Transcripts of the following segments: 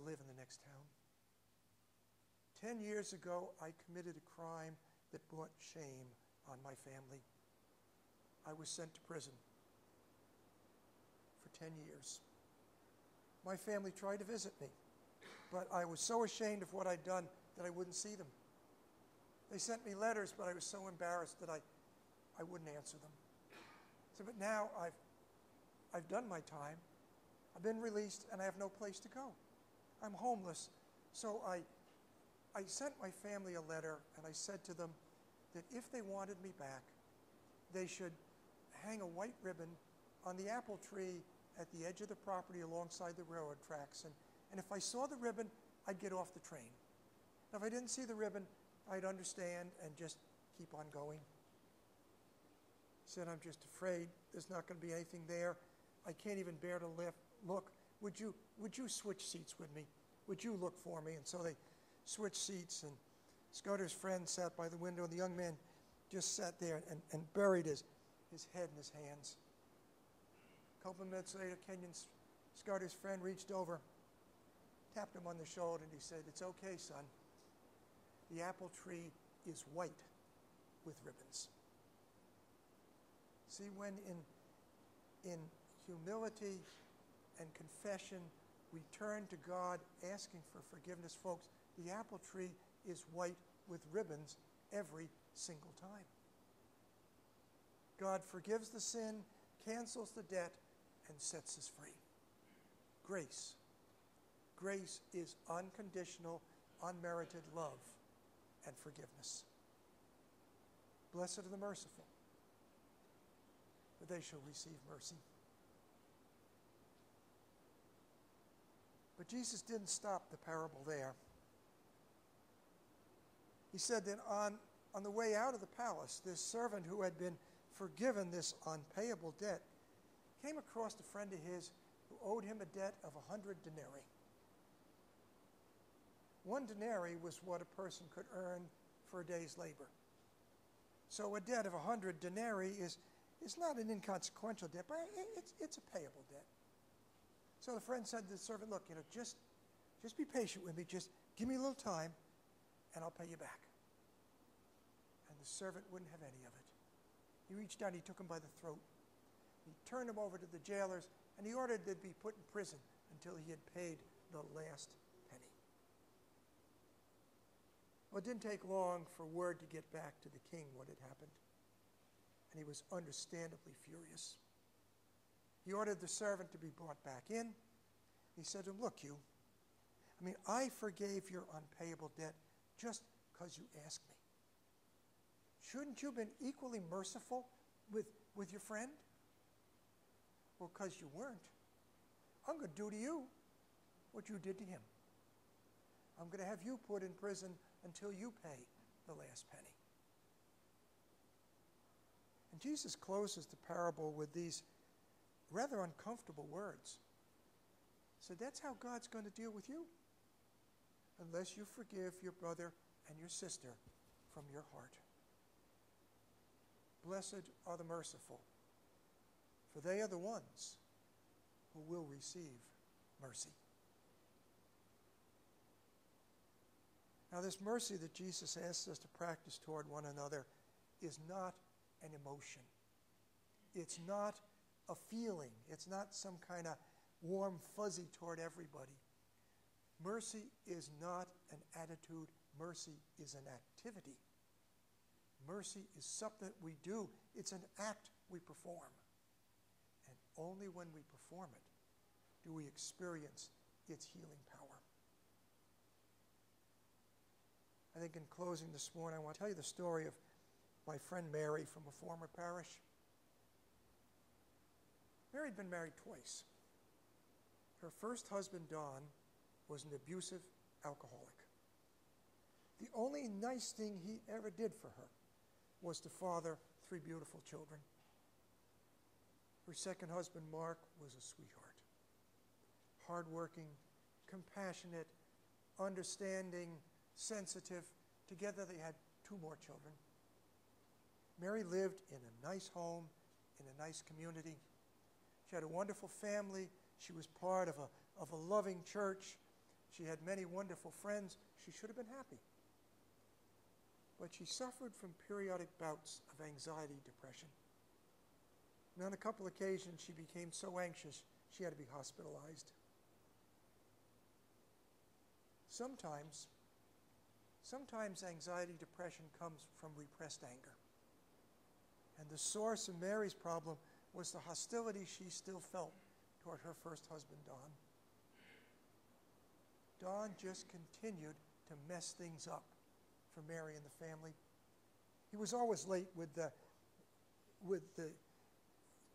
live in the next town. 10 years ago, I committed a crime that brought shame on my family. I was sent to prison for 10 years. My family tried to visit me, but I was so ashamed of what I'd done that I wouldn't see them. They sent me letters, but I was so embarrassed that I wouldn't answer them. So, but now I've done my time. I've been released, and I have no place to go. I'm homeless. So I sent my family a letter, and I said to them that if they wanted me back, they should hang a white ribbon on the apple tree at the edge of the property alongside the railroad tracks. And if I saw the ribbon, I'd get off the train. Now, if I didn't see the ribbon, I'd understand and just keep on going. He said, I'm just afraid there's not going to be anything there. I can't even bear to look. Would you switch seats with me? Would you look for me? And so they switched seats, and Scudder's friend sat by the window, and the young man just sat there and buried his head in his hands. A couple of minutes later, Scudder's friend reached over, tapped him on the shoulder, and he said, it's okay, son. The apple tree is white with ribbons. See, when in humility and confession we turn to God asking for forgiveness, folks, the apple tree is white with ribbons every single time. God forgives the sin, cancels the debt, and sets us free. Grace. Grace is unconditional, unmerited love and forgiveness. Blessed are the merciful, for they shall receive mercy. But Jesus didn't stop the parable there. He said that on the way out of the palace, this servant who had been forgiven this unpayable debt came across a friend of his who owed him a debt of 100 denarii. 1 denarii was what a person could earn for a day's labor. So a debt of 100 denarii is not an inconsequential debt, but it's a payable debt. So the friend said to the servant, look, just be patient with me. Just give me a little time, and I'll pay you back. And the servant wouldn't have any of it. He reached down, he took him by the throat. He turned him over to the jailers, and he ordered that he be put in prison until he had paid the last penny. Well, it didn't take long for word to get back to the king what had happened, and he was understandably furious. He ordered the servant to be brought back in. He said to him, look, I forgave your unpayable debt just because you asked me. Shouldn't you have been equally merciful with your friend? Well, because you weren't. I'm going to do to you what you did to him. I'm going to have you put in prison until you pay the last penny. And Jesus closes the parable with these rather uncomfortable words. So that's how God's going to deal with you, unless you forgive your brother and your sister from your heart. Blessed are the merciful, for they are the ones who will receive mercy. Now, this mercy that Jesus asks us to practice toward one another is not an emotion. It's not a feeling. It's not some kind of warm fuzzy toward everybody. Mercy is not an attitude. Mercy is an activity. Mercy is something that we do. It's an act we perform. And only when we perform it do we experience its healing power. I think in closing this morning, I want to tell you the story of my friend Mary from a former parish. Mary had been married twice. Her first husband, Don, was an abusive alcoholic. The only nice thing he ever did for her was to father 3 beautiful children. Her second husband, Mark, was a sweetheart. Hardworking, compassionate, understanding, sensitive. Together they had 2 more children. Mary lived in a nice home, in a nice community. She had a wonderful family. She was part of a loving church. She had many wonderful friends. She should have been happy. But she suffered from periodic bouts of anxiety, depression. And on a couple occasions, she became so anxious, she had to be hospitalized. Sometimes anxiety, depression comes from repressed anger. And the source of Mary's problem was the hostility she still felt toward her first husband, Don. Don just continued to mess things up for Mary and the family. He was always late with the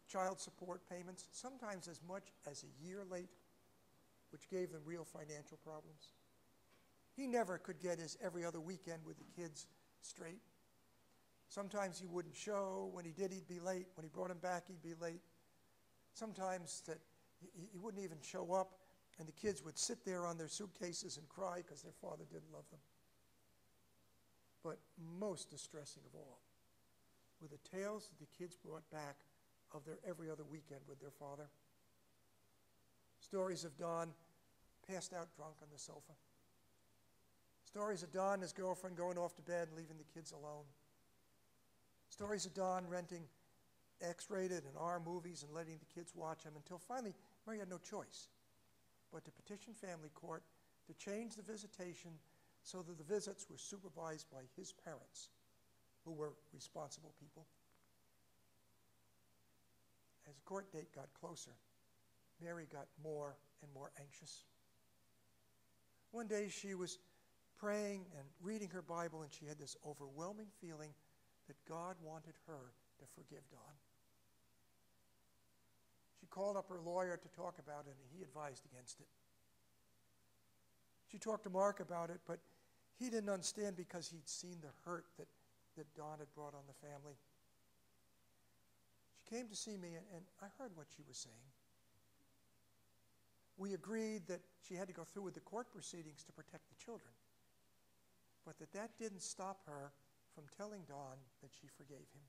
child support payments, sometimes as much as a year late, which gave them real financial problems. He never could get his every other weekend with the kids straight. Sometimes he wouldn't show. When he did, he'd be late. When he brought him back, he'd be late. Sometimes that he wouldn't even show up, and the kids would sit there on their suitcases and cry because their father didn't love them. But most distressing of all were the tales that the kids brought back of their every other weekend with their father. Stories of Don passed out drunk on the sofa. Stories of Don and his girlfriend going off to bed and leaving the kids alone. Stories of Don renting X-rated and R movies and letting the kids watch them until finally Mary had no choice but to petition family court to change the visitation so that the visits were supervised by his parents, who were responsible people. As the court date got closer, Mary got more and more anxious. One day she was praying and reading her Bible, and she had this overwhelming feeling that God wanted her to forgive Don. She called up her lawyer to talk about it, and he advised against it. She talked to Mark about it, but he didn't understand because he'd seen the hurt that Don had brought on the family. She came to see me, and I heard what she was saying. We agreed that she had to go through with the court proceedings to protect the children, but that didn't stop her from telling Don that she forgave him.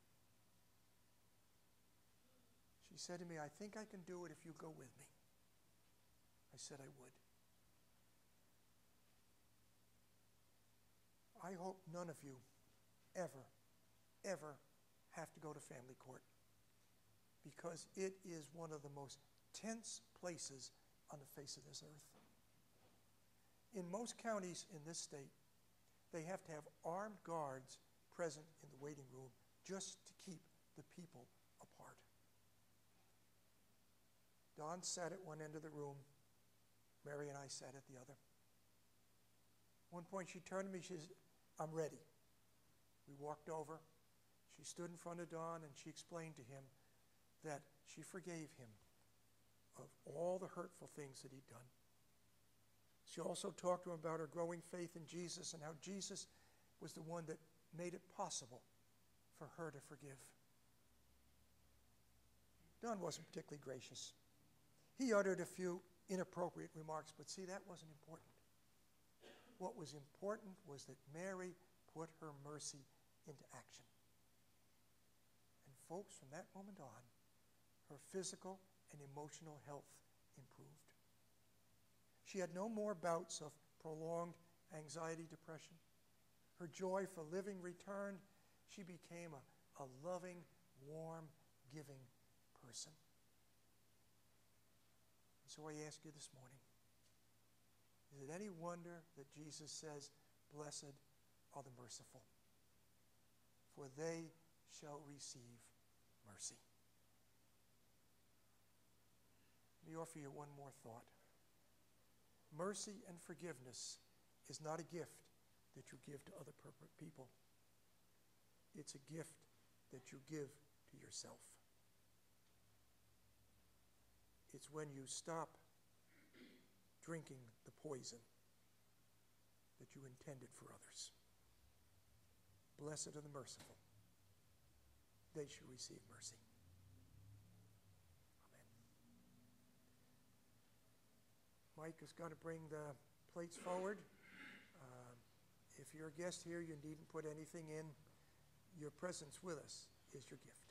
She said to me, "I think I can do it if you go with me." I said I would. I hope none of you ever have to go to family court, because it is one of the most tense places on the face of this earth. In most counties in this state, they have to have armed guards present in the waiting room just to keep the people apart. Don sat at one end of the room. Mary and I sat at the other. At one point she turned to me, she said, "I'm ready." We walked over. She stood in front of Don and she explained to him that she forgave him of all the hurtful things that he'd done. She also talked to him about her growing faith in Jesus and how Jesus was the one that made it possible for her to forgive. Don wasn't particularly gracious. He uttered a few inappropriate remarks, but see, that wasn't important. What was important was that Mary put her mercy into action. And folks, from that moment on, her physical and emotional health improved. She had no more bouts of prolonged anxiety, depression. Her joy for living returned. She became a loving, warm, giving person. And so I ask you this morning, is it any wonder that Jesus says, "Blessed are the merciful, for they shall receive mercy"? Let me offer you one more thought. Mercy and forgiveness is not a gift that you give to other people. It's a gift that you give to yourself. It's when you stop drinking the poison that you intended for others. Blessed are the merciful. They shall receive mercy. Mike is going to bring the plates forward. If you're a guest here, you needn't put anything in. Your presence with us is your gift.